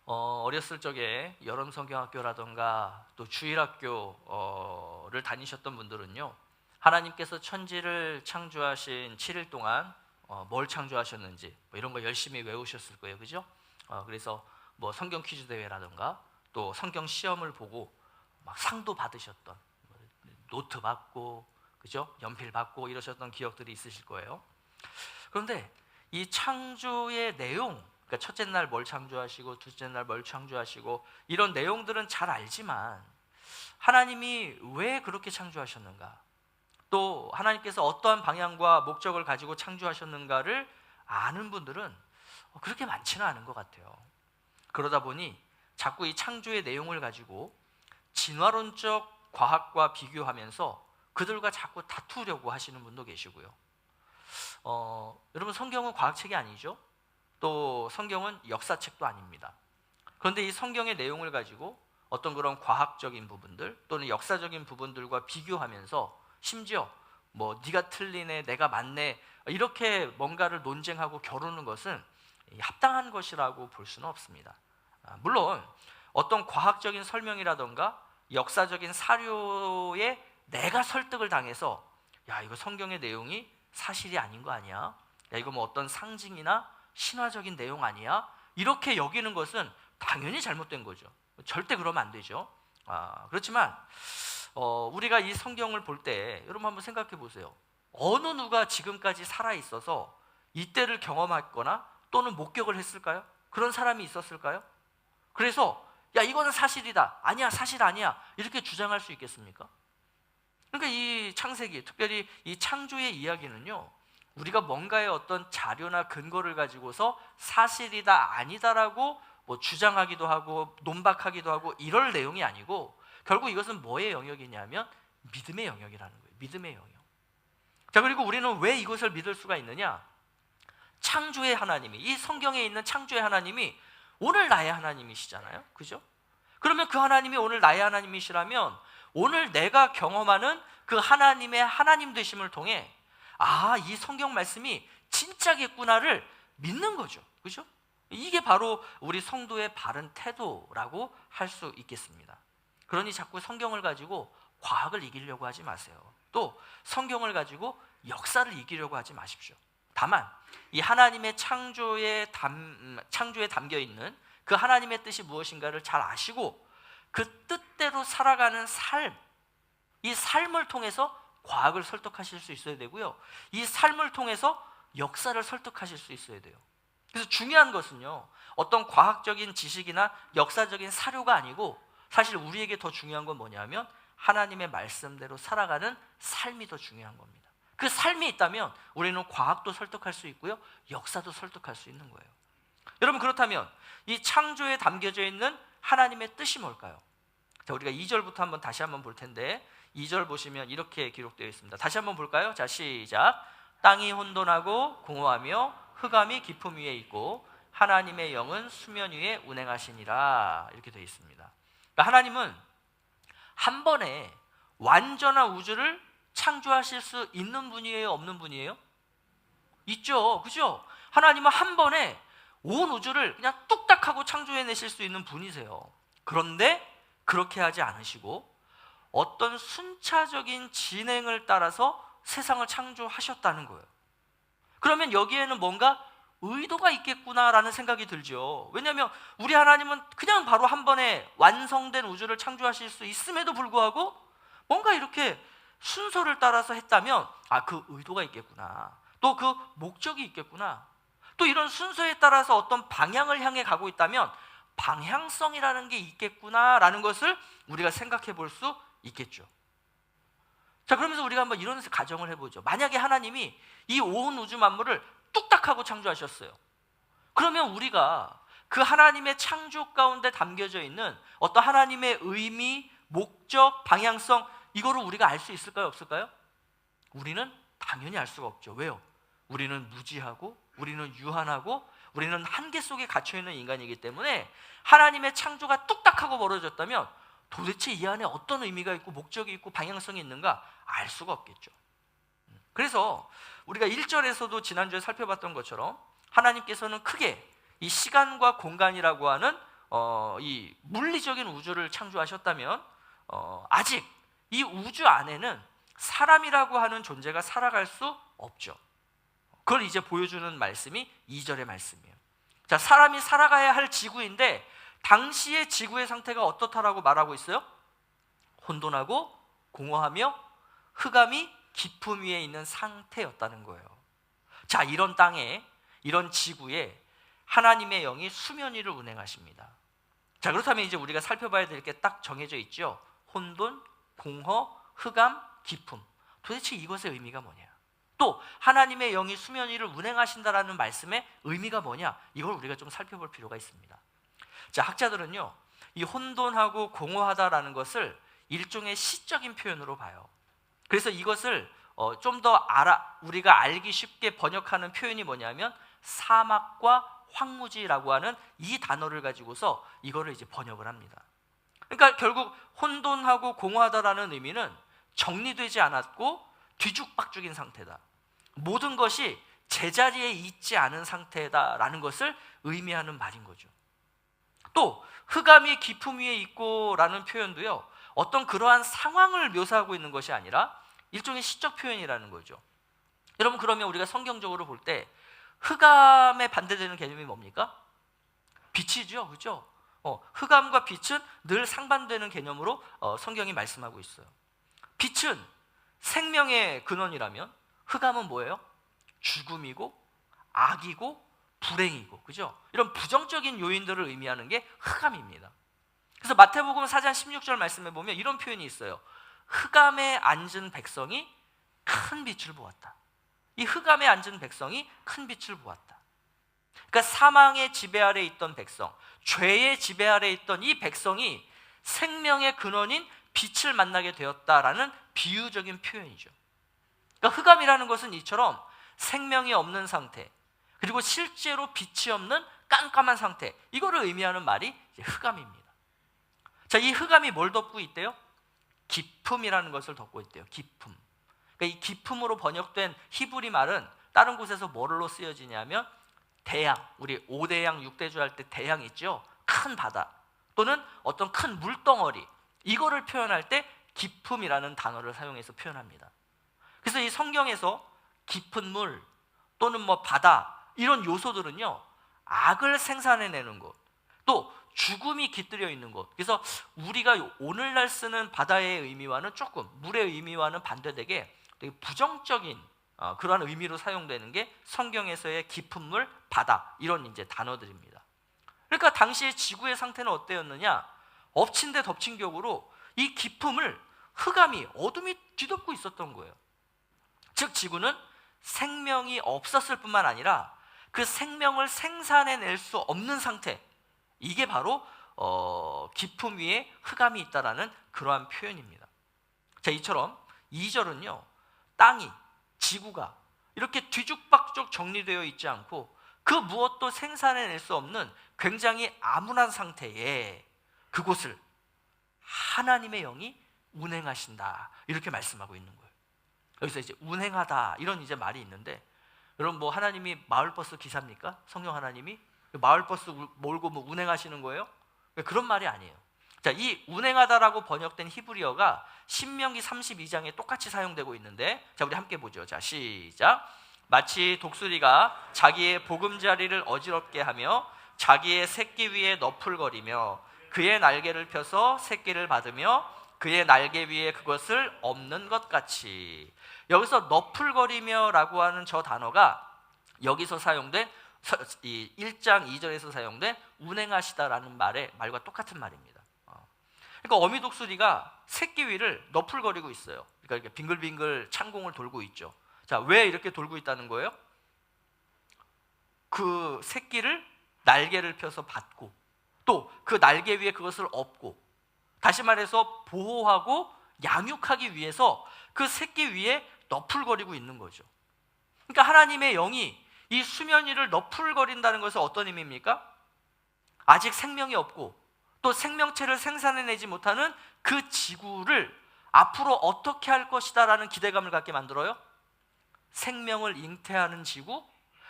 어렸을 적에 여름성경학교라던가 또 주일학교를 다니셨던 분들은요, 하나님께서 천지를 창조하신 7일 동안 뭘 창조하셨는지 뭐 이런 거 열심히 외우셨을 거예요, 그죠? 그래서 뭐 성경 퀴즈 대회라던가 또 성경 시험을 보고 막 상도 받으셨던, 노트 받고, 그죠? 연필 받고 이러셨던 기억들이 있으실 거예요. 그런데 이 창조의 내용, 그러니까 첫째 날 뭘 창조하시고 둘째 날 뭘 창조하시고 이런 내용들은 잘 알지만 하나님이 왜 그렇게 창조하셨는가, 또 하나님께서 어떠한 방향과 목적을 가지고 창조하셨는가를 아는 분들은 그렇게 많지는 않은 것 같아요. 그러다 보니 자꾸 이 창조의 내용을 가지고 진화론적 과학과 비교하면서 그들과 자꾸 다투려고 하시는 분도 계시고요. 여러분, 성경은 과학책이 아니죠. 또 성경은 역사책도 아닙니다. 그런데 이 성경의 내용을 가지고 어떤 그런 과학적인 부분들 또는 역사적인 부분들과 비교하면서 심지어 뭐 네가 틀리네 내가 맞네 이렇게 뭔가를 논쟁하고 겨루는 것은 합당한 것이라고 볼 수는 없습니다. 물론 어떤 과학적인 설명이라던가 역사적인 사료에 내가 설득을 당해서 야, 이거 성경의 내용이 사실이 아닌 거 아니야? 야, 이거 뭐 어떤 상징이나 신화적인 내용 아니야? 이렇게 여기는 것은 당연히 잘못된 거죠. 절대 그러면 안 되죠. 그렇지만 우리가 이 성경을 볼 때 여러분 한번 생각해 보세요. 어느 누가 지금까지 살아 있어서 이때를 경험했거나 또는 목격을 했을까요? 그런 사람이 있었을까요? 그래서 야, 이거는 사실이다, 아니야 사실 아니야 이렇게 주장할 수 있겠습니까? 그러니까 이 창세기, 특별히 이 창조의 이야기는요, 우리가 뭔가의 어떤 자료나 근거를 가지고서 사실이다 아니다라고 뭐 주장하기도 하고 논박하기도 하고 이럴 내용이 아니고, 결국 이것은 뭐의 영역이냐면 믿음의 영역이라는 거예요. 믿음의 영역. 자, 그리고 우리는 왜 이것을 믿을 수가 있느냐? 창조의 하나님이, 이 성경에 있는 창조의 하나님이 오늘 나의 하나님이시잖아요, 그죠? 그러면 그 하나님이 오늘 나의 하나님이시라면 오늘 내가 경험하는 그 하나님의 하나님 되심을 통해 이 성경 말씀이 진짜겠구나를 믿는 거죠, 그죠? 이게 바로 우리 성도의 바른 태도라고 할 수 있겠습니다. 그러니 자꾸 성경을 가지고 과학을 이기려고 하지 마세요. 또 성경을 가지고 역사를 이기려고 하지 마십시오. 다만 이 하나님의 창조에 담겨 있는 그 하나님의 뜻이 무엇인가를 잘 아시고 그 뜻대로 살아가는 삶, 이 삶을 통해서 과학을 설득하실 수 있어야 되고요, 이 삶을 통해서 역사를 설득하실 수 있어야 돼요. 그래서 중요한 것은요, 어떤 과학적인 지식이나 역사적인 사료가 아니고 사실 우리에게 더 중요한 건 뭐냐면 하나님의 말씀대로 살아가는 삶이 더 중요한 겁니다. 그 삶이 있다면 우리는 과학도 설득할 수 있고요, 역사도 설득할 수 있는 거예요. 여러분, 그렇다면 이 창조에 담겨져 있는 하나님의 뜻이 뭘까요? 자, 우리가 2절부터 한번 다시 한번 볼 텐데 2절 보시면 이렇게 기록되어 있습니다. 다시 한번 볼까요? 자, 시작. 땅이 혼돈하고 공허하며 흑암이 깊음 위에 있고 하나님의 영은 수면 위에 운행하시니라, 이렇게 되어 있습니다. 그러니까 하나님은 한 번에 완전한 우주를 창조하실 수 있는 분이에요, 없는 분이에요? 있죠, 그죠? 하나님은 한 번에 온 우주를 그냥 뚝딱 하고 창조해내실 수 있는 분이세요. 그런데 그렇게 하지 않으시고 어떤 순차적인 진행을 따라서 세상을 창조하셨다는 거예요. 그러면 여기에는 뭔가 의도가 있겠구나라는 생각이 들죠. 왜냐하면 우리 하나님은 그냥 바로 한 번에 완성된 우주를 창조하실 수 있음에도 불구하고 뭔가 이렇게 순서를 따라서 했다면 그 의도가 있겠구나, 또 그 목적이 있겠구나, 또 이런 순서에 따라서 어떤 방향을 향해 가고 있다면 방향성이라는 게 있겠구나라는 것을 우리가 생각해 볼 수 있겠죠. 자, 그러면서 우리가 한번 이런 가정을 해보죠. 만약에 하나님이 이 온 우주 만물을 뚝딱 하고 창조하셨어요. 그러면 우리가 그 하나님의 창조 가운데 담겨져 있는 어떤 하나님의 의미, 목적, 방향성, 이거를 우리가 알 수 있을까요, 없을까요? 우리는 당연히 알 수가 없죠. 왜요? 우리는 무지하고 우리는 유한하고 우리는 한계 속에 갇혀있는 인간이기 때문에 하나님의 창조가 뚝딱하고 벌어졌다면 도대체 이 안에 어떤 의미가 있고 목적이 있고 방향성이 있는가 알 수가 없겠죠. 그래서 우리가 1절에서도 지난주에 살펴봤던 것처럼 하나님께서는 크게 이 시간과 공간이라고 하는 이 물리적인 우주를 창조하셨다면 아직 이 우주 안에는 사람이라고 하는 존재가 살아갈 수 없죠. 그걸 이제 보여주는 말씀이 2절의 말씀이에요. 자, 사람이 살아가야 할 지구인데 당시의 지구의 상태가 어떻다라고 말하고 있어요? 혼돈하고 공허하며 흑암이 깊음 위에 있는 상태였다는 거예요. 자, 이런 땅에, 이런 지구에 하나님의 영이 수면 위를 운행하십니다. 자, 그렇다면 이제 우리가 살펴봐야 될 게 딱 정해져 있죠. 혼돈, 공허, 흑암, 깊음. 도대체 이것의 의미가 뭐냐? 또 하나님의 영이 수면 위를 운행하신다라는 말씀의 의미가 뭐냐? 이걸 우리가 좀 살펴볼 필요가 있습니다. 자, 학자들은요, 이 혼돈하고 공허하다라는 것을 일종의 시적인 표현으로 봐요. 그래서 이것을 좀 더 우리가 알기 쉽게 번역하는 표현이 뭐냐면 사막과 황무지라고 하는 이 단어를 가지고서 이거를 이제 번역을 합니다. 그러니까 결국 혼돈하고 공허하다라는 의미는 정리되지 않았고 뒤죽박죽인 상태다. 모든 것이 제자리에 있지 않은 상태다라는 것을 의미하는 말인 거죠. 또 흑암이 깊음 위에 있고라는 표현도요, 어떤 그러한 상황을 묘사하고 있는 것이 아니라 일종의 시적 표현이라는 거죠. 여러분, 그러면 우리가 성경적으로 볼 때 흑암에 반대되는 개념이 뭡니까? 빛이죠, 그렇죠? 흑암과 빛은 늘 상반되는 개념으로 성경이 말씀하고 있어요. 빛은 생명의 근원이라면 흑암은 뭐예요? 죽음이고 악이고 불행이고, 그죠? 이런 부정적인 요인들을 의미하는 게 흑암입니다. 그래서 마태복음 4장 16절 말씀에 보면 이런 표현이 있어요. 흑암에 앉은 백성이 큰 빛을 보았다. 이 흑암에 앉은 백성이 큰 빛을 보았다. 그러니까 사망의 지배 아래 있던 백성, 죄의 지배 아래 있던 이 백성이 생명의 근원인 빛을 만나게 되었다라는 비유적인 표현이죠. 그러니까 흑암이라는 것은 이처럼 생명이 없는 상태, 그리고 실제로 빛이 없는 깜깜한 상태, 이거를 의미하는 말이 이제 흑암입니다. 자, 이 흑암이 뭘 덮고 있대요? 깊음이라는 것을 덮고 있대요. 깊음. 그러니까 이 깊음으로 번역된 히브리 말은 다른 곳에서 뭐로 쓰여지냐면 대양, 우리 5대양, 6대주 할 때 대양 있죠? 큰 바다 또는 어떤 큰 물덩어리, 이거를 표현할 때 깊음이라는 단어를 사용해서 표현합니다. 그래서 이 성경에서 깊은 물 또는 뭐 바다, 이런 요소들은요, 악을 생산해내는 것, 또 죽음이 깃들여 있는 것. 그래서 우리가 오늘날 쓰는 바다의 의미와는 조금, 물의 의미와는 반대되게 되게 부정적인 그러한 의미로 사용되는 게 성경에서의 깊은 물, 바다, 이런 이제 단어들입니다. 그러니까 당시의 지구의 상태는 어때였느냐? 엎친 데 덮친 격으로 이 깊음을 흑암이, 어둠이 뒤덮고 있었던 거예요. 즉 지구는 생명이 없었을 뿐만 아니라 그 생명을 생산해낼 수 없는 상태, 이게 바로 깊음 위에 흑암이 있다라는 그러한 표현입니다. 자, 이처럼 2절은요, 땅이, 지구가 이렇게 뒤죽박죽 정리되어 있지 않고 그 무엇도 생산해낼 수 없는 굉장히 암울한 상태에 그곳을 하나님의 영이 운행하신다, 이렇게 말씀하고 있는 거예요. 여기서 이제 운행하다, 이런 이제 말이 있는데, 여러분 뭐 하나님이 마을버스 기사입니까? 성령 하나님이 마을버스 몰고 뭐 운행하시는 거예요? 그런 말이 아니에요. 자, 이 운행하다라고 번역된 히브리어가 신명기 32장에 똑같이 사용되고 있는데, 자, 우리 함께 보죠. 자, 시작. 마치 독수리가 자기의 보금자리를 어지럽게 하며 자기의 새끼 위에 너풀거리며 그의 날개를 펴서 새끼를 받으며 그의 날개 위에 그것을 엎는 것 같이. 여기서 너풀거리며 라고 하는 저 단어가 여기서 사용된 이 1장 2절에서 사용된 운행하시다라는 말과 똑같은 말입니다. 그러니까 어미독수리가 새끼 위를 너풀거리고 있어요. 그러니까 이렇게 빙글빙글 창공을 돌고 있죠. 자, 왜 이렇게 돌고 있다는 거예요? 그 새끼를 날개를 펴서 받고 또 그 날개 위에 그것을 엎고, 다시 말해서 보호하고 양육하기 위해서 그 새끼 위에 너풀거리고 있는 거죠. 그러니까 하나님의 영이 이 수면 위를 너풀거린다는 것은 어떤 의미입니까? 아직 생명이 없고 또 생명체를 생산해내지 못하는 그 지구를 앞으로 어떻게 할 것이다 라는 기대감을 갖게 만들어요. 생명을 잉태하는 지구,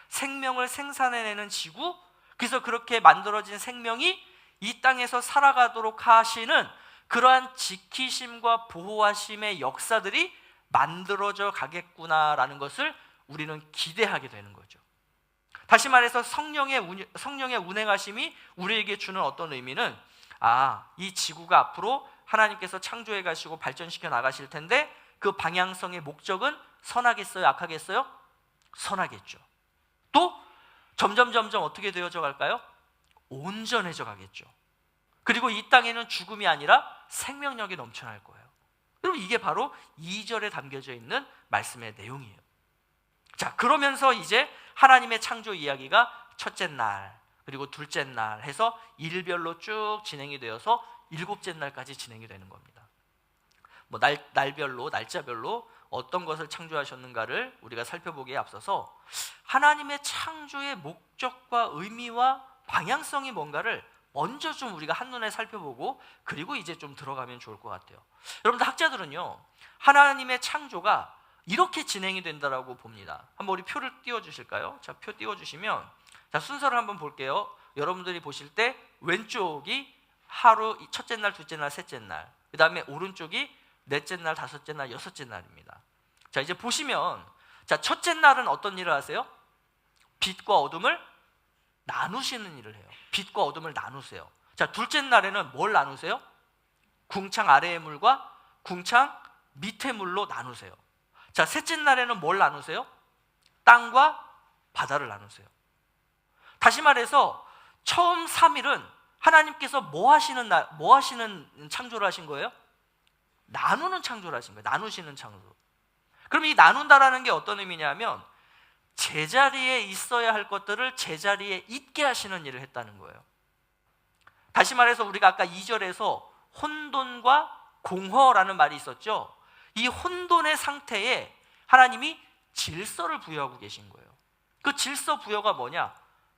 생명을 생산해내는 지구, 그래서 그렇게 만들어진 생명이 이 땅에서 살아가도록 하시는 그러한 지키심과 보호하심의 역사들이 만들어져 가겠구나라는 것을 우리는 기대하게 되는 거죠. 다시 말해서 성령의 운행하심이 우리에게 주는 어떤 의미는, 이 지구가 앞으로 하나님께서 창조해 가시고 발전시켜 나가실 텐데 그 방향성의 목적은 선하겠어요? 악하겠어요? 선하겠죠. 또 점점 어떻게 되어져 갈까요? 온전해져 가겠죠. 그리고 이 땅에는 죽음이 아니라 생명력이 넘쳐날 거예요. 여러분, 이게 바로 2절에 담겨져 있는 말씀의 내용이에요. 자, 그러면서 이제 하나님의 창조 이야기가 첫째 날 그리고 둘째 날 해서 일별로 쭉 진행이 되어서 일곱째 날까지 진행이 되는 겁니다. 날별로, 날짜별로 어떤 것을 창조하셨는가를 우리가 살펴보기에 앞서서 하나님의 창조의 목적과 의미와 방향성이 뭔가를 먼저 좀 우리가 한눈에 살펴보고 그리고 이제 좀 들어가면 좋을 것 같아요. 여러분들, 학자들은요, 하나님의 창조가 이렇게 진행이 된다라고 봅니다. 한번 우리 표를 띄워주실까요? 자, 표 띄워주시면, 자, 순서를 한번 볼게요. 여러분들이 보실 때 왼쪽이 하루, 첫째 날, 둘째 날, 셋째 날, 그 다음에 오른쪽이 넷째 날, 다섯째 날, 여섯째 날입니다. 자, 이제 보시면, 자, 첫째 날은 어떤 일을 하세요? 빛과 어둠을 나누시는 일을 해요. 빛과 어둠을 나누세요. 자, 둘째 날에는 뭘 나누세요? 궁창 아래의 물과 궁창 밑의 물로 나누세요. 자, 셋째 날에는 뭘 나누세요? 땅과 바다를 나누세요. 다시 말해서 처음 3일은 하나님께서 뭐 하시는 창조를 하신 거예요? 나누는 창조를 하신 거예요. 나누시는 창조. 그럼 이 나눈다라는 게 어떤 의미냐면 제자리에 있어야 할 것들을 제자리에 있게 하시는 일을 했다는 거예요. 다시 말해서 우리가 아까 2절에서 혼돈과 공허라는 말이 있었죠. 이 혼돈의 상태에 하나님이 질서를 부여하고 계신 거예요. 그 질서 부여가 뭐냐?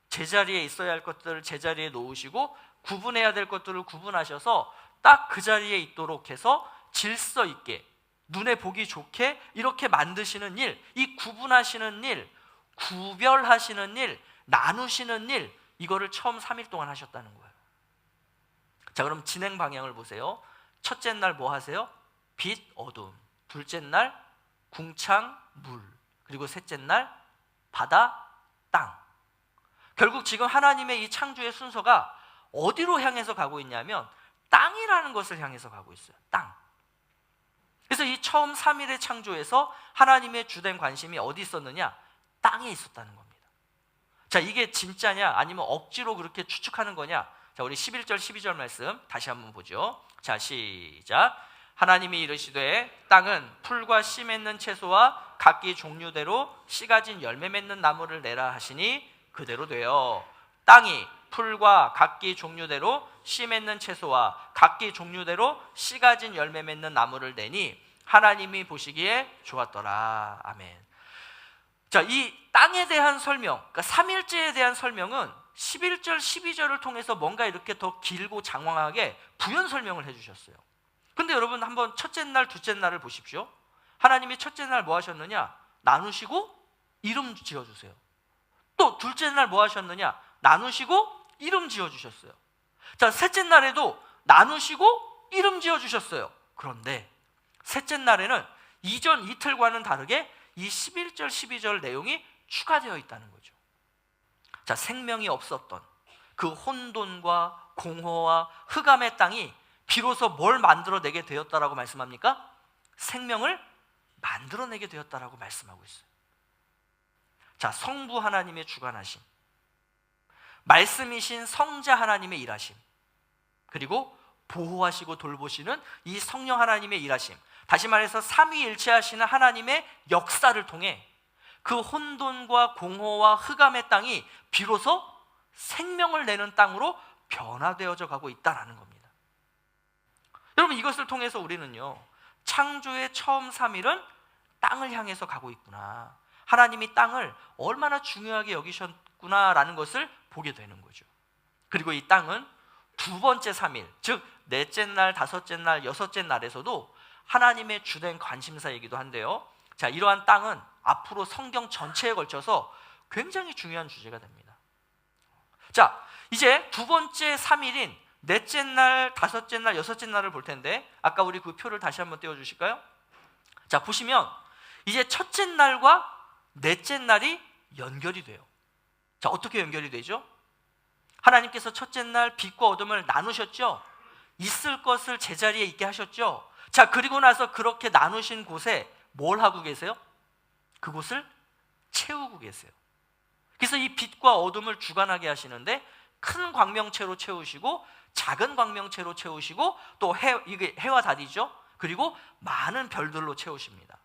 제자리에 있어야 할 것들을 제자리에 놓으시고 구분해야 될 것들을 구분하셔서 딱 그 자리에 있도록 해서 질서 있게, 눈에 보기 좋게 이렇게 만드시는 일, 이 구분하시는 일, 구별하시는 일, 나누시는 일, 이거를 처음 3일 동안 하셨다는 거예요. 자, 그럼 진행 방향을 보세요. 첫째 날 뭐 하세요? 빛, 어둠. 둘째 날 궁창, 물. 그리고 셋째 날 바다, 땅. 결국 지금 하나님의 이 창조의 순서가 어디로 향해서 가고 있냐면 땅이라는 것을 향해서 가고 있어요. 땅. 그래서 이 처음 3일의 창조에서 하나님의 주된 관심이 어디 있었느냐? 땅에 있었다는 겁니다. 자, 이게 진짜냐 아니면 억지로 그렇게 추측하는 거냐? 자, 우리 11절 12절 말씀 다시 한번 보죠. 자, 시작. 하나님이 이르시되 땅은 풀과 씨 맺는 채소와 각기 종류대로 씨 가진 열매 맺는 나무를 내라 하시니 그대로 되어 땅이 풀과 각기 종류대로 씨 맺는 채소와 각기 종류대로 씨 가진 열매 맺는 나무를 내니 하나님이 보시기에 좋았더라. 아멘. 자, 이 땅에 대한 설명, 그러니까 3일째에 대한 설명은 11절 12절을 통해서 뭔가 이렇게 더 길고 장황하게 부연 설명을 해주셨어요. 근데 여러분, 한번 첫째 날 둘째 날을 보십시오. 하나님이 첫째 날 뭐 하셨느냐? 나누시고 이름 지어주세요. 또 둘째 날 뭐 하셨느냐? 나누시고 이름 지어주셨어요. 자, 셋째 날에도 나누시고 이름 지어주셨어요. 그런데 셋째 날에는 이전 이틀과는 다르게 이 11절 12절 내용이 추가되어 있다는 거죠. 자, 생명이 없었던 그 혼돈과 공허와 흑암의 땅이 비로소 뭘 만들어내게 되었다라고 말씀합니까? 생명을 만들어내게 되었다라고 말씀하고 있어요. 자, 성부 하나님의 주관하심, 말씀이신 성자 하나님의 일하심, 그리고 보호하시고 돌보시는 이 성령 하나님의 일하심, 다시 말해서 삼위일체하시는 하나님의 역사를 통해 그 혼돈과 공허와 흑암의 땅이 비로소 생명을 내는 땅으로 변화되어져 가고 있다는 겁니다. 여러분, 이것을 통해서 우리는요, 창조의 처음 3일은 땅을 향해서 가고 있구나, 하나님이 땅을 얼마나 중요하게 여기셨구나라는 것을 보게 되는 거죠. 그리고 이 땅은 두 번째 3일, 즉 넷째 날, 다섯째 날, 여섯째 날에서도 하나님의 주된 관심사이기도 한데요. 자, 이러한 땅은 앞으로 성경 전체에 걸쳐서 굉장히 중요한 주제가 됩니다. 자, 이제 두 번째 3일인 넷째 날, 다섯째 날, 여섯째 날을 볼 텐데 아까 우리 그 표를 다시 한번 띄워주실까요? 자, 보시면 이제 첫째 날과 넷째 날이 연결이 돼요. 자, 어떻게 연결이 되죠? 하나님께서 첫째 날 빛과 어둠을 나누셨죠? 있을 것을 제자리에 있게 하셨죠? 자, 그리고 나서 그렇게 나누신 곳에 뭘 하고 계세요? 그곳을 채우고 계세요. 그래서 이 빛과 어둠을 주관하게 하시는데 큰 광명체로 채우시고 작은 광명체로 채우시고 또 이게 해와 달이죠. 그리고 많은 별들로 채우십니다.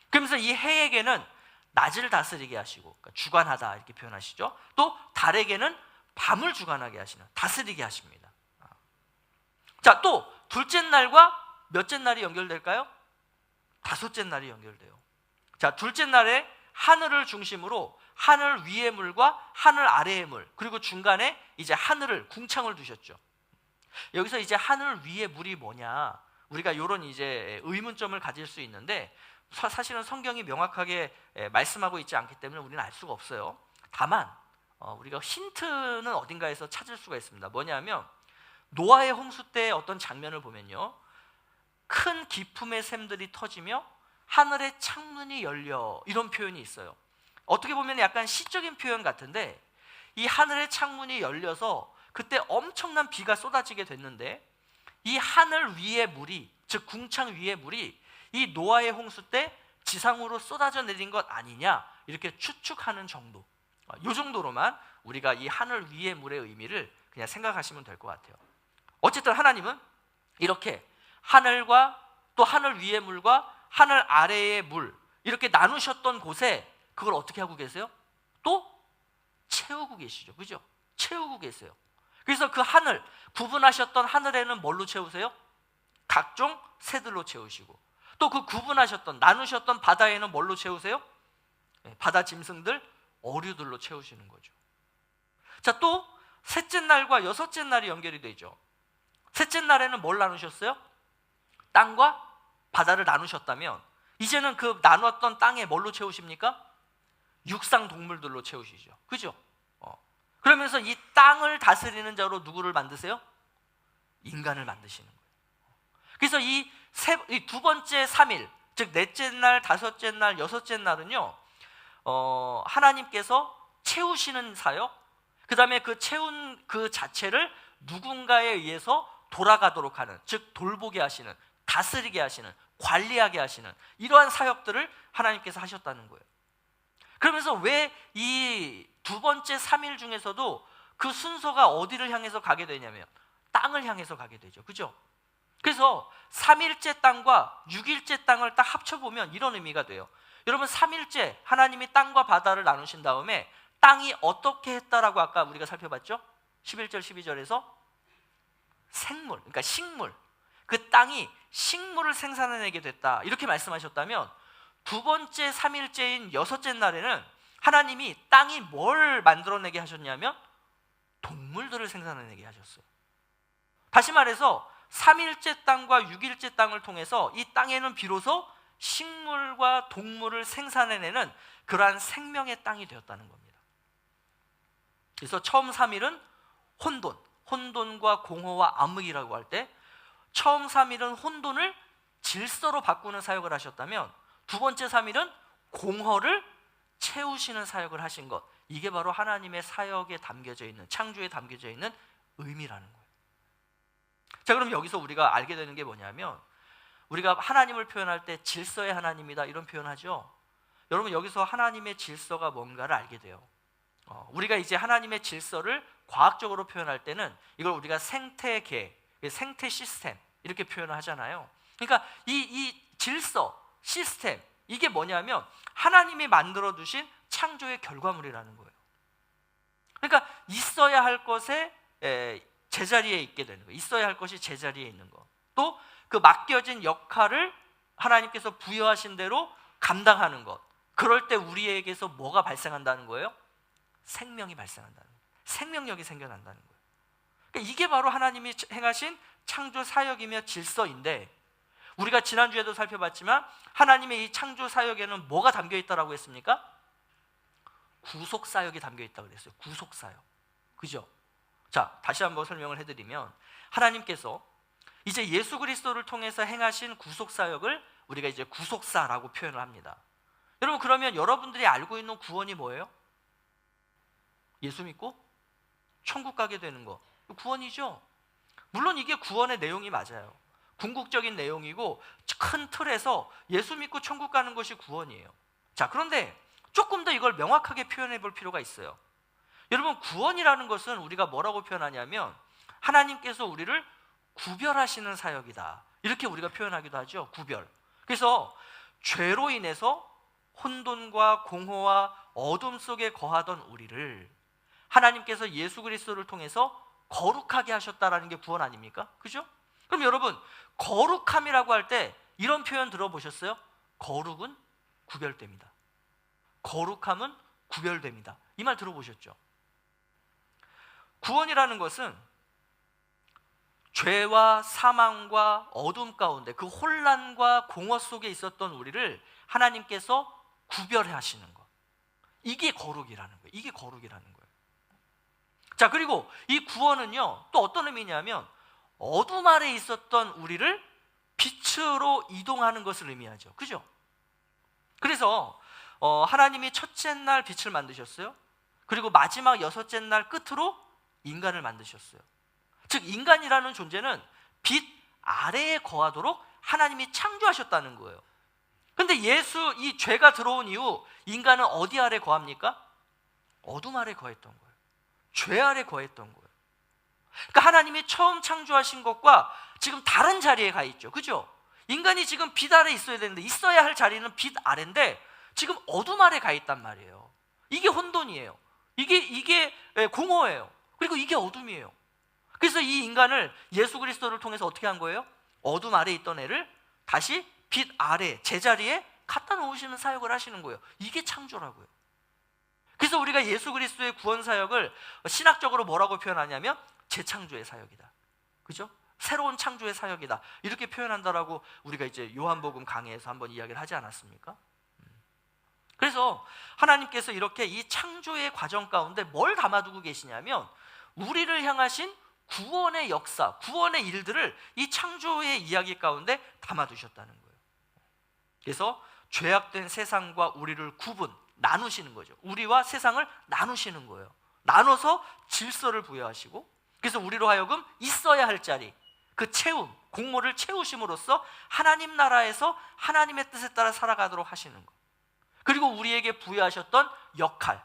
그러면서 이 해에게는 낮을 다스리게 하시고, 그러니까 주관하다 이렇게 표현하시죠. 또 달에게는 밤을 주관하게 하시는, 다스리게 하십니다. 자, 또 둘째 날과 몇째 날이 연결될까요? 다섯째 날이 연결돼요. 자, 둘째 날에 하늘을 중심으로 하늘 위의 물과 하늘 아래의 물, 그리고 중간에 이제 하늘을, 궁창을 두셨죠. 여기서 이제 하늘 위의 물이 뭐냐, 우리가 이런 이제 의문점을 가질 수 있는데 사실은 성경이 명확하게 말씀하고 있지 않기 때문에 우리는 알 수가 없어요. 다만 우리가 힌트는 어딘가에서 찾을 수가 있습니다. 뭐냐면 노아의 홍수 때 어떤 장면을 보면요, 큰 기품의 샘들이 터지며 하늘의 창문이 열려, 이런 표현이 있어요. 어떻게 보면 약간 시적인 표현 같은데 이 하늘의 창문이 열려서 그때 엄청난 비가 쏟아지게 됐는데 이 하늘 위의 물이, 즉 궁창 위의 물이 이 노아의 홍수 때 지상으로 쏟아져 내린 것 아니냐, 이렇게 추측하는 정도, 이 정도로만 우리가 이 하늘 위의 물의 의미를 그냥 생각하시면 될 것 같아요. 어쨌든 하나님은 이렇게 하늘과 또 하늘 위의 물과 하늘 아래의 물 이렇게 나누셨던 곳에 그걸 어떻게 하고 계세요? 또 채우고 계시죠. 그죠? 채우고 계세요. 그래서 그 하늘, 구분하셨던 하늘에는 뭘로 채우세요? 각종 새들로 채우시고, 또 그 구분하셨던, 나누셨던 바다에는 뭘로 채우세요? 바다 짐승들, 어류들로 채우시는 거죠. 자, 또 셋째 날과 여섯째 날이 연결이 되죠. 셋째 날에는 뭘 나누셨어요? 땅과 바다를 나누셨다면 이제는 그 나눴던 땅에 뭘로 채우십니까? 육상 동물들로 채우시죠. 그죠? 그러면서 이 땅을 다스리는 자로 누구를 만드세요? 인간을 만드시는 거예요. 그래서 이 두 번째 3일, 즉 넷째 날, 다섯째 날, 여섯째 날은요, 하나님께서 채우시는 사역, 그 다음에 그 채운 그 자체를 누군가에 의해서 돌아가도록 하는, 즉 돌보게 하시는, 다스리게 하시는, 관리하게 하시는 이러한 사역들을 하나님께서 하셨다는 거예요. 그러면서 왜 이 두 번째 3일 중에서도 그 순서가 어디를 향해서 가게 되냐면 땅을 향해서 가게 되죠. 그죠? 그래서 3일째 땅과 6일째 땅을 딱 합쳐보면 이런 의미가 돼요. 여러분, 3일째 하나님이 땅과 바다를 나누신 다음에 땅이 어떻게 했다라고 아까 우리가 살펴봤죠? 11절 12절에서 생물, 그러니까 식물, 그 땅이 식물을 생산해내게 됐다 이렇게 말씀하셨다면 두 번째 3일째인 여섯째 날에는 하나님이 땅이 뭘 만들어내게 하셨냐면 동물들을 생산해내게 하셨어요. 다시 말해서 3일째 땅과 6일째 땅을 통해서 이 땅에는 비로소 식물과 동물을 생산해내는 그러한 생명의 땅이 되었다는 겁니다. 그래서 처음 3일은 혼돈, 혼돈과 공허와 암흑이라고 할 때 처음 3일은 혼돈을 질서로 바꾸는 사역을 하셨다면 두 번째 3일은 공허를 채우시는 사역을 하신 것, 이게 바로 하나님의 사역에 담겨져 있는, 창조에 담겨져 있는 의미라는 거예요. 자, 그럼 여기서 우리가 알게 되는 게 뭐냐면 우리가 하나님을 표현할 때 질서의 하나님이다 이런 표현하죠. 여러분, 여기서 하나님의 질서가 뭔가를 알게 돼요. 우리가 이제 하나님의 질서를 과학적으로 표현할 때는 이걸 우리가 생태계, 생태 시스템 이렇게 표현을 하잖아요. 그러니까 이 질서, 시스템, 이게 뭐냐면 하나님이 만들어 두신 창조의 결과물이라는 거예요. 그러니까 있어야 할 것에 제자리에 있게 되는 거예요. 있어야 할 것이 제자리에 있는 거. 또 그 맡겨진 역할을 하나님께서 부여하신 대로 감당하는 것. 그럴 때 우리에게서 뭐가 발생한다는 거예요? 생명이 발생한다는 거예요. 생명력이 생겨난다는 거예요. 그러니까 이게 바로 하나님이 행하신 창조 사역이며 질서인데, 우리가 지난주에도 살펴봤지만 하나님의 이 창조 사역에는 뭐가 담겨 있다라고 했습니까? 구속 사역이 담겨 있다고 그랬어요. 구속 사역. 그죠? 자, 다시 한번 설명을 해드리면 하나님께서 이제 예수 그리스도를 통해서 행하신 구속사역을 우리가 이제 구속사라고 표현을 합니다. 여러분, 그러면 여러분들이 알고 있는 구원이 뭐예요? 예수 믿고 천국 가게 되는 거, 구원이죠. 물론 이게 구원의 내용이 맞아요. 궁극적인 내용이고 큰 틀에서 예수 믿고 천국 가는 것이 구원이에요. 자, 그런데 조금 더 이걸 명확하게 표현해 볼 필요가 있어요. 여러분, 구원이라는 것은 우리가 뭐라고 표현하냐면 하나님께서 우리를 구별하시는 사역이다, 이렇게 우리가 표현하기도 하죠. 구별. 그래서 죄로 인해서 혼돈과 공허와 어둠 속에 거하던 우리를 하나님께서 예수 그리스도를 통해서 거룩하게 하셨다라는 게 구원 아닙니까? 그죠? 그럼 여러분, 거룩함이라고 할 때 이런 표현 들어보셨어요? 거룩은 구별됩니다. 거룩함은 구별됩니다. 이 말 들어보셨죠? 구원이라는 것은 죄와 사망과 어둠 가운데 그 혼란과 공허 속에 있었던 우리를 하나님께서 구별해 하시는 것, 이게 거룩이라는 거예요. 이게 거룩이라는 거예요. 자, 그리고 이 구원은요 또 어떤 의미냐면 어둠 아래 있었던 우리를 빛으로 이동하는 것을 의미하죠. 그죠? 그래서 하나님이 첫째 날 빛을 만드셨어요. 그리고 마지막 여섯째 날 끝으로 인간을 만드셨어요. 즉, 인간이라는 존재는 빛 아래에 거하도록 하나님이 창조하셨다는 거예요. 근데 이 죄가 들어온 이후 인간은 어디 아래 거합니까? 어둠 아래 거했던 거예요. 죄 아래 거했던 거예요. 그러니까 하나님이 처음 창조하신 것과 지금 다른 자리에 가 있죠. 그죠? 인간이 지금 빛 아래 있어야 되는데, 있어야 할 자리는 빛 아래인데 지금 어둠 아래 가 있단 말이에요. 이게 혼돈이에요. 이게 공허예요. 그리고 이게 어둠이에요. 그래서 이 인간을 예수 그리스도를 통해서 어떻게 한 거예요? 어둠 아래 있던 애를 다시 빛 아래 제자리에 갖다 놓으시는 사역을 하시는 거예요. 이게 창조라고요. 그래서 우리가 예수 그리스도의 구원 사역을 신학적으로 뭐라고 표현하냐면 재창조의 사역이다. 그죠? 새로운 창조의 사역이다, 이렇게 표현한다라고 우리가 이제 요한복음 강해에서 한번 이야기를 하지 않았습니까? 그래서 하나님께서 이렇게 이 창조의 과정 가운데 뭘 담아두고 계시냐면 우리를 향하신 구원의 역사, 구원의 일들을 이 창조의 이야기 가운데 담아두셨다는 거예요. 그래서 죄악된 세상과 우리를 나누시는 거죠. 우리와 세상을 나누시는 거예요. 나눠서 질서를 부여하시고, 그래서 우리로 하여금 있어야 할 자리, 그 채움, 공모를 채우심으로써 하나님 나라에서 하나님의 뜻에 따라 살아가도록 하시는 것. 그리고 우리에게 부여하셨던 역할,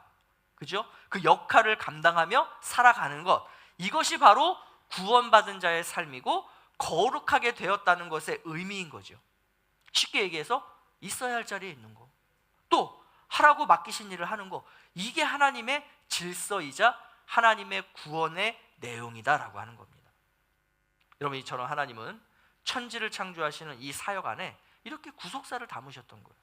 그죠? 그 역할을 감당하며 살아가는 것, 이것이 바로 구원받은 자의 삶이고 거룩하게 되었다는 것의 의미인 거죠. 쉽게 얘기해서 있어야 할 자리에 있는 거, 또 하라고 맡기신 일을 하는 거, 이게 하나님의 질서이자 하나님의 구원의 내용이다라고 하는 겁니다. 여러분, 이처럼 하나님은 천지를 창조하시는 이 사역 안에 이렇게 구속사를 담으셨던 거예요.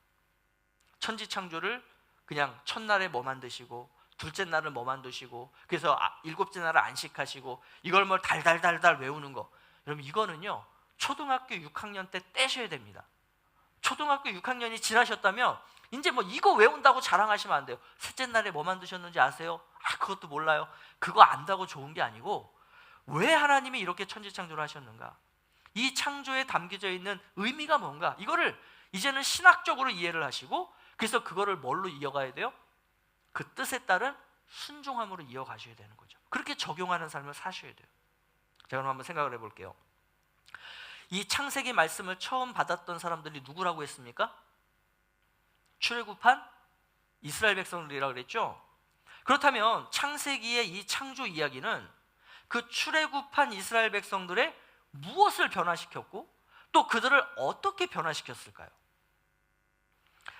천지 창조를 그냥 첫날에 뭐 만드시고 둘째 날은 뭐 만드시고, 그래서 일곱째 날을 안식하시고, 이걸 뭘 달달달달 외우는 거, 여러분 이거는요 초등학교 6학년 때 떼셔야 됩니다. 초등학교 6학년이 지나셨다면 이제 뭐 이거 외운다고 자랑하시면 안 돼요. 셋째 날에 뭐 만드셨는지 아세요? 그것도 몰라요. 그거 안다고 좋은 게 아니고, 왜 하나님이 이렇게 천지창조를 하셨는가, 이 창조에 담겨져 있는 의미가 뭔가, 이거를 이제는 신학적으로 이해를 하시고, 그래서 그거를 뭘로 이어가야 돼요? 그 뜻에 따른 순종함으로 이어가셔야 되는 거죠. 그렇게 적용하는 삶을 사셔야 돼요. 자, 그럼 한번 생각을 해볼게요. 이 창세기 말씀을 처음 받았던 사람들이 누구라고 했습니까? 출애굽한 이스라엘 백성들이라고 그랬죠. 그렇다면 창세기의 이 창조 이야기는 그 출애굽한 이스라엘 백성들의 무엇을 변화시켰고 또 그들을 어떻게 변화시켰을까요?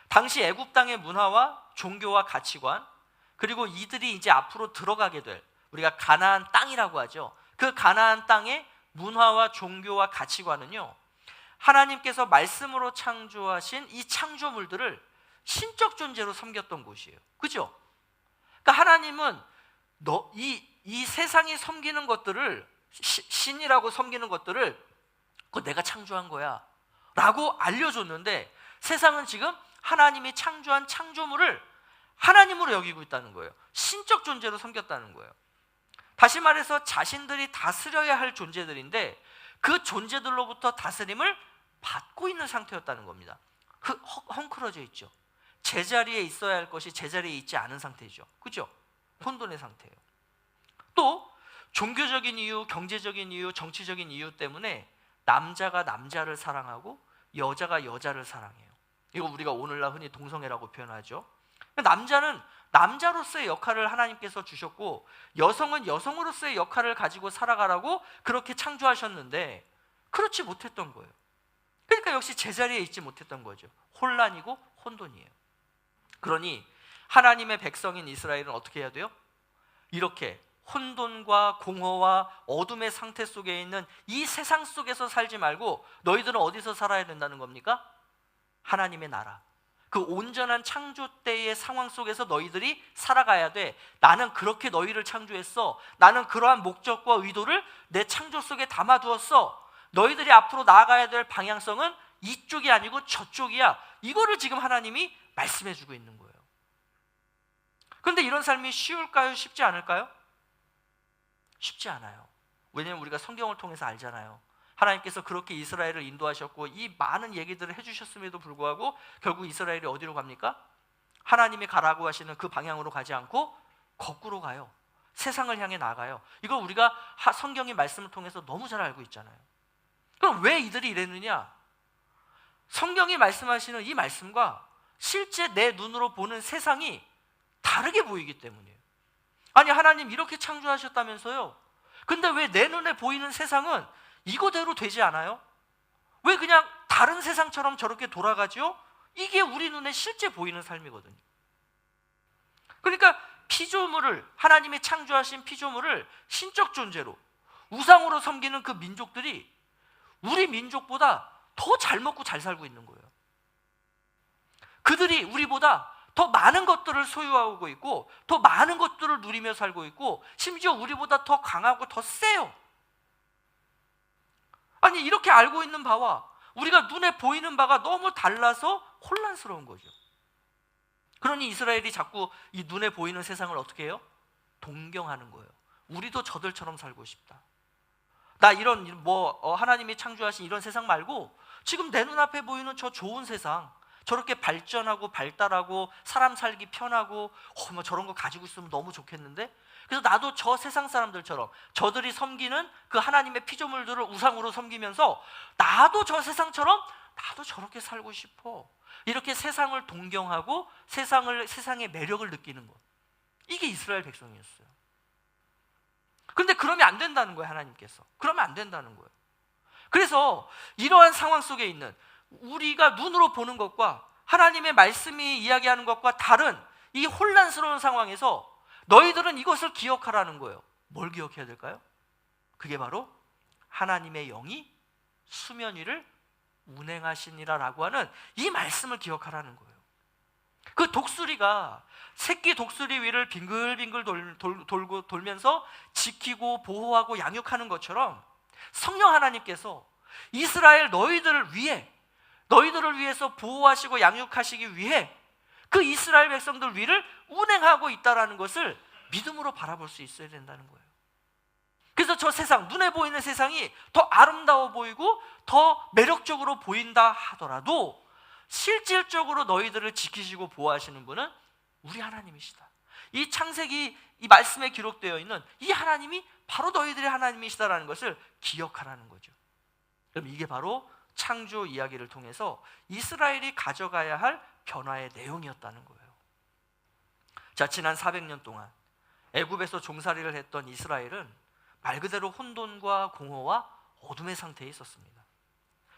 당시 애굽 땅의 문화와 종교와 가치관, 그리고 이들이 이제 앞으로 들어가게 될, 우리가 가나안 땅이라고 하죠. 그 가나안 땅의 문화와 종교와 가치관은요, 하나님께서 말씀으로 창조하신 이 창조물들을 신적 존재로 섬겼던 곳이에요. 그죠? 그러니까 하나님은 이 세상이 섬기는 것들을, 신이라고 섬기는 것들을 그거 내가 창조한 거야 라고 알려줬는데, 세상은 지금 하나님이 창조한 창조물을 하나님으로 여기고 있다는 거예요. 신적 존재로 섬겼다는 거예요. 다시 말해서 자신들이 다스려야 할 존재들인데 그 존재들로부터 다스림을 받고 있는 상태였다는 겁니다. 헝클어져 있죠. 제자리에 있어야 할 것이 제자리에 있지 않은 상태죠. 그죠? 혼돈의 상태예요. 또 종교적인 이유, 경제적인 이유, 정치적인 이유 때문에 남자가 남자를 사랑하고 여자가 여자를 사랑해요. 이거 우리가 오늘날 흔히 동성애라고 표현하죠. 남자는 남자로서의 역할을 하나님께서 주셨고 여성은 여성으로서의 역할을 가지고 살아가라고 그렇게 창조하셨는데 그렇지 못했던 거예요. 그러니까 역시 제자리에 있지 못했던 거죠. 혼란이고 혼돈이에요. 그러니 하나님의 백성인 이스라엘은 어떻게 해야 돼요? 이렇게 혼돈과 공허와 어둠의 상태 속에 있는 이 세상 속에서 살지 말고 너희들은 어디서 살아야 된다는 겁니까? 하나님의 나라, 그 온전한 창조 때의 상황 속에서 너희들이 살아가야 돼. 나는 그렇게 너희를 창조했어. 나는 그러한 목적과 의도를 내 창조 속에 담아두었어. 너희들이 앞으로 나아가야 될 방향성은 이쪽이 아니고 저쪽이야. 이거를 지금 하나님이 말씀해 주고 있는 거예요. 그런데 이런 삶이 쉬울까요? 쉽지 않을까요? 쉽지 않아요. 왜냐하면 우리가 성경을 통해서 알잖아요. 하나님께서 그렇게 이스라엘을 인도하셨고 이 많은 얘기들을 해주셨음에도 불구하고 결국 이스라엘이 어디로 갑니까? 하나님이 가라고 하시는 그 방향으로 가지 않고 거꾸로 가요. 세상을 향해 나가요. 이걸 우리가 성경의 말씀을 통해서 너무 잘 알고 있잖아요. 그럼 왜 이들이 이랬느냐? 성경이 말씀하시는 이 말씀과 실제 내 눈으로 보는 세상이 다르게 보이기 때문이에요. 아니, 하나님 이렇게 창조하셨다면서요? 근데 왜 내 눈에 보이는 세상은 이거대로 되지 않아요? 왜 그냥 다른 세상처럼 저렇게 돌아가죠? 이게 우리 눈에 실제 보이는 삶이거든요. 그러니까 피조물을, 하나님이 창조하신 피조물을 신적 존재로 우상으로 섬기는 그 민족들이 우리 민족보다 더 잘 먹고 잘 살고 있는 거예요. 그들이 우리보다 더 많은 것들을 소유하고 있고 더 많은 것들을 누리며 살고 있고 심지어 우리보다 더 강하고 더 세요. 아니, 이렇게 알고 있는 바와 우리가 눈에 보이는 바가 너무 달라서 혼란스러운 거죠. 그러니 이스라엘이 자꾸 이 눈에 보이는 세상을 어떻게 해요? 동경하는 거예요. 우리도 저들처럼 살고 싶다. 나 이런 하나님이 창조하신 이런 세상 말고 지금 내 눈앞에 보이는 저 좋은 세상, 저렇게 발전하고 발달하고 사람 살기 편하고 저런 거 가지고 있으면 너무 좋겠는데, 그래서 나도 저 세상 사람들처럼 저들이 섬기는 그 하나님의 피조물들을 우상으로 섬기면서 나도 저 세상처럼 나도 저렇게 살고 싶어. 이렇게 세상을 동경하고 세상의 매력을 느끼는 것, 이게 이스라엘 백성이었어요. 그런데 그러면 안 된다는 거예요. 하나님께서 그러면 안 된다는 거예요. 그래서 이러한 상황 속에 있는 우리가 눈으로 보는 것과 하나님의 말씀이 이야기하는 것과 다른 이 혼란스러운 상황에서 너희들은 이것을 기억하라는 거예요. 뭘 기억해야 될까요? 그게 바로 하나님의 영이 수면 위를 운행하시니라라고 하는 이 말씀을 기억하라는 거예요. 그 독수리가 새끼 독수리 위를 빙글빙글 돌면서 지키고 보호하고 양육하는 것처럼 성령 하나님께서 이스라엘 너희들을 위해서 보호하시고 양육하시기 위해 그 이스라엘 백성들 위를 운행하고 있다는 것을 믿음으로 바라볼 수 있어야 된다는 거예요. 그래서 저 세상, 눈에 보이는 세상이 더 아름다워 보이고 더 매력적으로 보인다 하더라도 실질적으로 너희들을 지키시고 보호하시는 분은 우리 하나님이시다. 이 창세기 이 말씀에 기록되어 있는 이 하나님이 바로 너희들의 하나님이시다라는 것을 기억하라는 거죠. 그럼 이게 바로 창조 이야기를 통해서 이스라엘이 가져가야 할 변화의 내용이었다는 거예요. 자, 지난 400년 동안 애굽에서 종살이를 했던 이스라엘은 말 그대로 혼돈과 공허와 어둠의 상태에 있었습니다.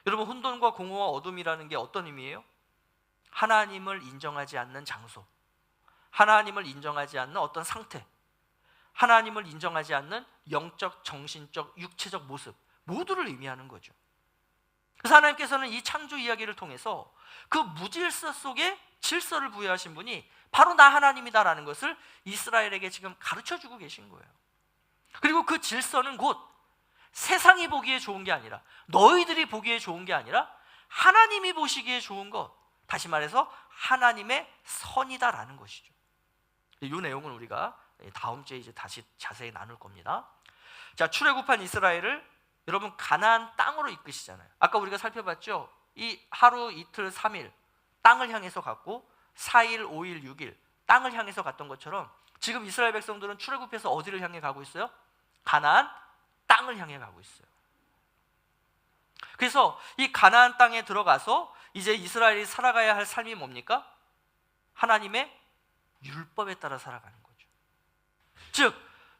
여러분, 혼돈과 공허와 어둠이라는 게 어떤 의미예요? 하나님을 인정하지 않는 장소, 하나님을 인정하지 않는 어떤 상태, 하나님을 인정하지 않는 영적, 정신적, 육체적 모습 모두를 의미하는 거죠. 그래서 하나님께서는 이 창조 이야기를 통해서 그 무질서 속에 질서를 부여하신 분이 바로 나 하나님이다라는 것을 이스라엘에게 지금 가르쳐주고 계신 거예요. 그리고 그 질서는 곧 세상이 보기에 좋은 게 아니라, 너희들이 보기에 좋은 게 아니라 하나님이 보시기에 좋은 것, 다시 말해서 하나님의 선이다라는 것이죠. 이 내용을 우리가 다음 주에 이제 다시 자세히 나눌 겁니다. 자, 출애굽한 이스라엘을 여러분 가나안 땅으로 이끄시잖아요. 아까 우리가 살펴봤죠. 이 하루, 이틀, 3일 땅을 향해서 갔고 4일, 5일, 6일 땅을 향해서 갔던 것처럼 지금 이스라엘 백성들은 출애굽해서 어디를 향해 가고 있어요? 가나안 땅을 향해 가고 있어요. 그래서 이 가나안 땅에 들어가서 이제 이스라엘이 살아가야 할 삶이 뭡니까? 하나님의 율법에 따라 살아가는 거죠. 즉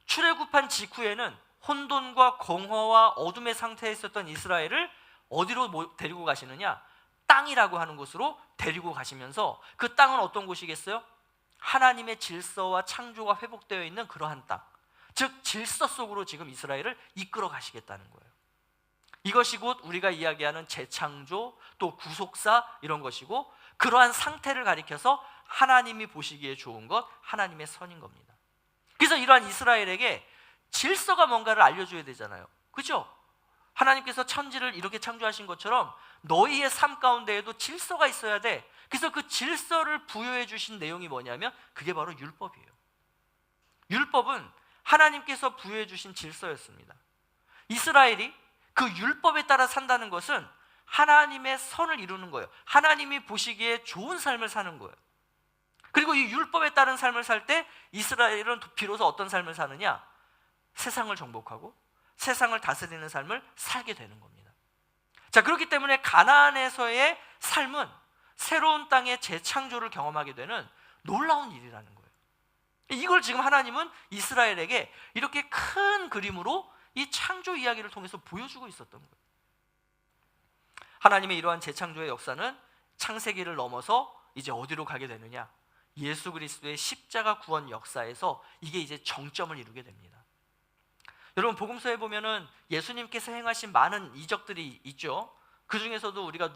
출애굽한 직후에는 혼돈과 공허와 어둠의 상태에 있었던 이스라엘을 어디로 데리고 가시느냐? 땅이라고 하는 곳으로 데리고 가시면서 그 땅은 어떤 곳이겠어요? 하나님의 질서와 창조가 회복되어 있는 그러한 땅, 즉 질서 속으로 지금 이스라엘을 이끌어 가시겠다는 거예요. 이것이 곧 우리가 이야기하는 재창조, 또 구속사 이런 것이고, 그러한 상태를 가리켜서 하나님이 보시기에 좋은 것, 하나님의 선인 겁니다. 그래서 이러한 이스라엘에게 질서가 뭔가를 알려줘야 되잖아요. 그렇죠? 하나님께서 천지를 이렇게 창조하신 것처럼 너희의 삶 가운데에도 질서가 있어야 돼. 그래서 그 질서를 부여해 주신 내용이 뭐냐면 그게 바로 율법이에요. 율법은 하나님께서 부여해 주신 질서였습니다. 이스라엘이 그 율법에 따라 산다는 것은 하나님의 선을 이루는 거예요. 하나님이 보시기에 좋은 삶을 사는 거예요. 그리고 이 율법에 따른 삶을 살 때 이스라엘은 비로소 어떤 삶을 사느냐? 세상을 정복하고 세상을 다스리는 삶을 살게 되는 겁니다. 자, 그렇기 때문에 가나안에서의 삶은 새로운 땅의 재창조를 경험하게 되는 놀라운 일이라는 거예요. 이걸 지금 하나님은 이스라엘에게 이렇게 큰 그림으로 이 창조 이야기를 통해서 보여주고 있었던 거예요. 하나님의 이러한 재창조의 역사는 창세기를 넘어서 이제 어디로 가게 되느냐? 예수 그리스도의 십자가 구원 역사에서 이게 이제 정점을 이루게 됩니다. 여러분, 복음서에 보면은 예수님께서 행하신 많은 이적들이 있죠. 그 중에서도 우리가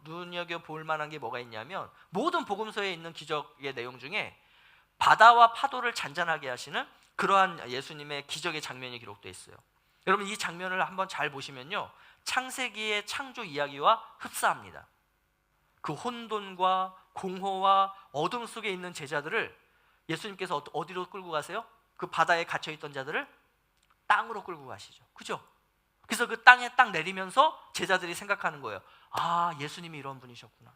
눈여겨볼 만한 게 뭐가 있냐면, 모든 복음서에 있는 기적의 내용 중에 바다와 파도를 잔잔하게 하시는 그러한 예수님의 기적의 장면이 기록되어 있어요. 여러분, 이 장면을 한번 잘 보시면요, 창세기의 창조 이야기와 흡사합니다. 그 혼돈과 공허와 어둠 속에 있는 제자들을 예수님께서 어디로 끌고 가세요? 그 바다에 갇혀있던 자들을 땅으로 끌고 가시죠. 그죠? 그래서 그 땅에 딱 내리면서 제자들이 생각하는 거예요. 아, 예수님이 이런 분이셨구나.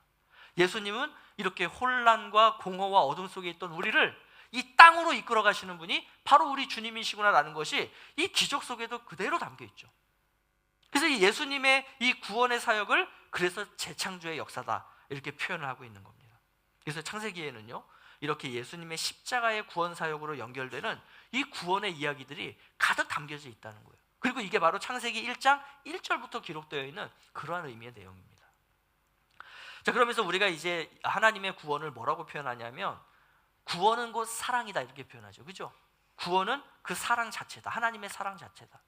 예수님은 이렇게 혼란과 공허와 어둠 속에 있던 우리를 이 땅으로 이끌어 가시는 분이 바로 우리 주님이시구나라는 것이 이 기적 속에도 그대로 담겨 있죠. 그래서 이 예수님의 이 구원의 사역을 그래서 재창조의 역사다 이렇게 표현을 하고 있는 겁니다. 그래서 창세기에는요, 이렇게 예수님의 십자가의 구원 사역으로 연결되는 이 구원의 이야기들이 가득 담겨져 있다는 거예요. 그리고 이게 바로 창세기 1장 1절부터 기록되어 있는 그러한 의미의 내용입니다. 자, 그러면서 우리가 이제 하나님의 구원을 뭐라고 표현하냐면 구원은 곧 사랑이다 이렇게 표현하죠. 그죠? 구원은 그 사랑 자체다. 하나님의 사랑 자체다.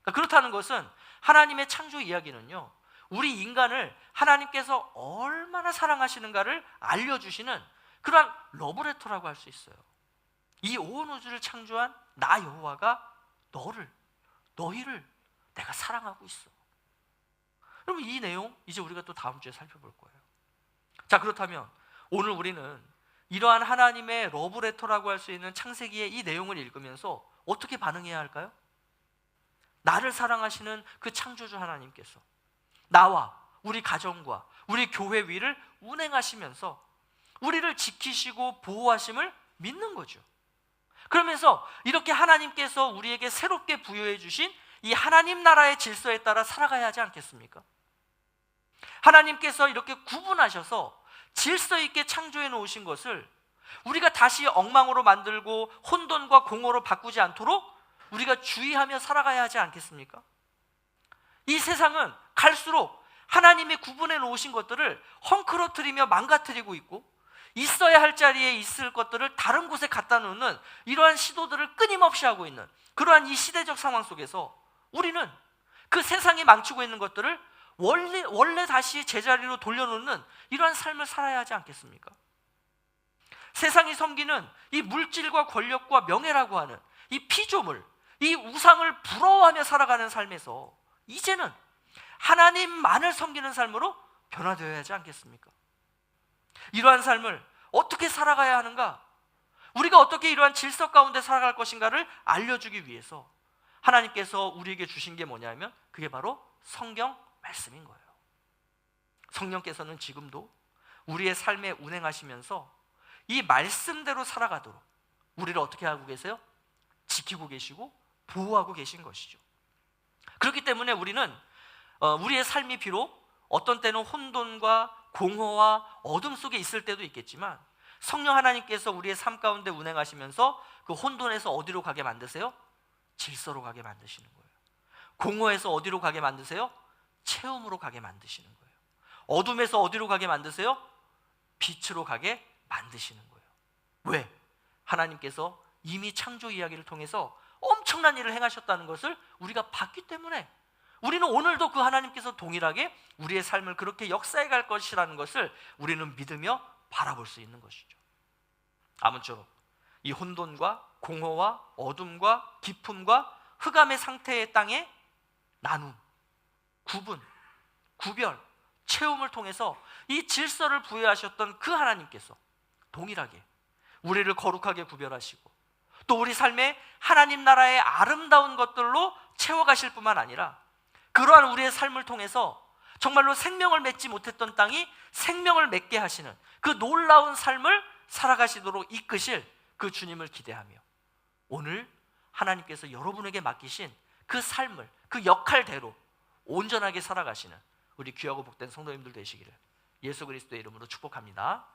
그러니까 그렇다는 것은 하나님의 창조 이야기는요, 우리 인간을 하나님께서 얼마나 사랑하시는가를 알려주시는 그러한 러브레터라고 할 수 있어요. 이 온 우주를 창조한 나 여호와가 너희를 내가 사랑하고 있어. 여러분, 이 내용 이제 우리가 또 다음 주에 살펴볼 거예요. 자, 그렇다면 오늘 우리는 이러한 하나님의 러브레터라고 할 수 있는 창세기의 이 내용을 읽으면서 어떻게 반응해야 할까요? 나를 사랑하시는 그 창조주 하나님께서 나와 우리 가정과 우리 교회 위를 운행하시면서 우리를 지키시고 보호하심을 믿는 거죠. 그러면서 이렇게 하나님께서 우리에게 새롭게 부여해 주신 이 하나님 나라의 질서에 따라 살아가야 하지 않겠습니까? 하나님께서 이렇게 구분하셔서 질서 있게 창조해 놓으신 것을 우리가 다시 엉망으로 만들고 혼돈과 공허로 바꾸지 않도록 우리가 주의하며 살아가야 하지 않겠습니까? 이 세상은 갈수록 하나님이 구분해 놓으신 것들을 헝클어뜨리며 망가뜨리고 있고, 있어야 할 자리에 있을 것들을 다른 곳에 갖다 놓는 이러한 시도들을 끊임없이 하고 있는 그러한 이 시대적 상황 속에서 우리는 그 세상이 망치고 있는 것들을 원래 다시 제자리로 돌려놓는 이러한 삶을 살아야 하지 않겠습니까? 세상이 섬기는 이 물질과 권력과 명예라고 하는 이 피조물, 이 우상을 부러워하며 살아가는 삶에서 이제는 하나님만을 섬기는 삶으로 변화되어야 하지 않겠습니까? 이러한 삶을 어떻게 살아가야 하는가? 우리가 어떻게 이러한 질서 가운데 살아갈 것인가를 알려주기 위해서 하나님께서 우리에게 주신 게 뭐냐면 그게 바로 성경 말씀인 거예요. 성령께서는 지금도 우리의 삶에 운행하시면서 이 말씀대로 살아가도록 우리를 어떻게 하고 계세요? 지키고 계시고 보호하고 계신 것이죠. 그렇기 때문에 우리는 우리의 삶이 비록 어떤 때는 혼돈과 공허와 어둠 속에 있을 때도 있겠지만 성령 하나님께서 우리의 삶 가운데 운행하시면서 그 혼돈에서 어디로 가게 만드세요? 질서로 가게 만드시는 거예요. 공허에서 어디로 가게 만드세요? 체험으로 가게 만드시는 거예요. 어둠에서 어디로 가게 만드세요? 빛으로 가게 만드시는 거예요. 왜? 하나님께서 이미 창조 이야기를 통해서 엄청난 일을 행하셨다는 것을 우리가 봤기 때문에 우리는 오늘도 그 하나님께서 동일하게 우리의 삶을 그렇게 역사해 갈 것이라는 것을 우리는 믿으며 바라볼 수 있는 것이죠. 아무쪼록 이 혼돈과 공허와 어둠과 기품과 흑암의 상태의 땅의 나눔, 구분, 구별, 체험을 통해서 이 질서를 부여하셨던 그 하나님께서 동일하게 우리를 거룩하게 구별하시고 또 우리 삶에 하나님 나라의 아름다운 것들로 채워가실 뿐만 아니라 그러한 우리의 삶을 통해서 정말로 생명을 맺지 못했던 땅이 생명을 맺게 하시는 그 놀라운 삶을 살아가시도록 이끄실 그 주님을 기대하며 오늘 하나님께서 여러분에게 맡기신 그 삶을 그 역할대로 온전하게 살아가시는 우리 귀하고 복된 성도님들 되시기를 예수 그리스도의 이름으로 축복합니다.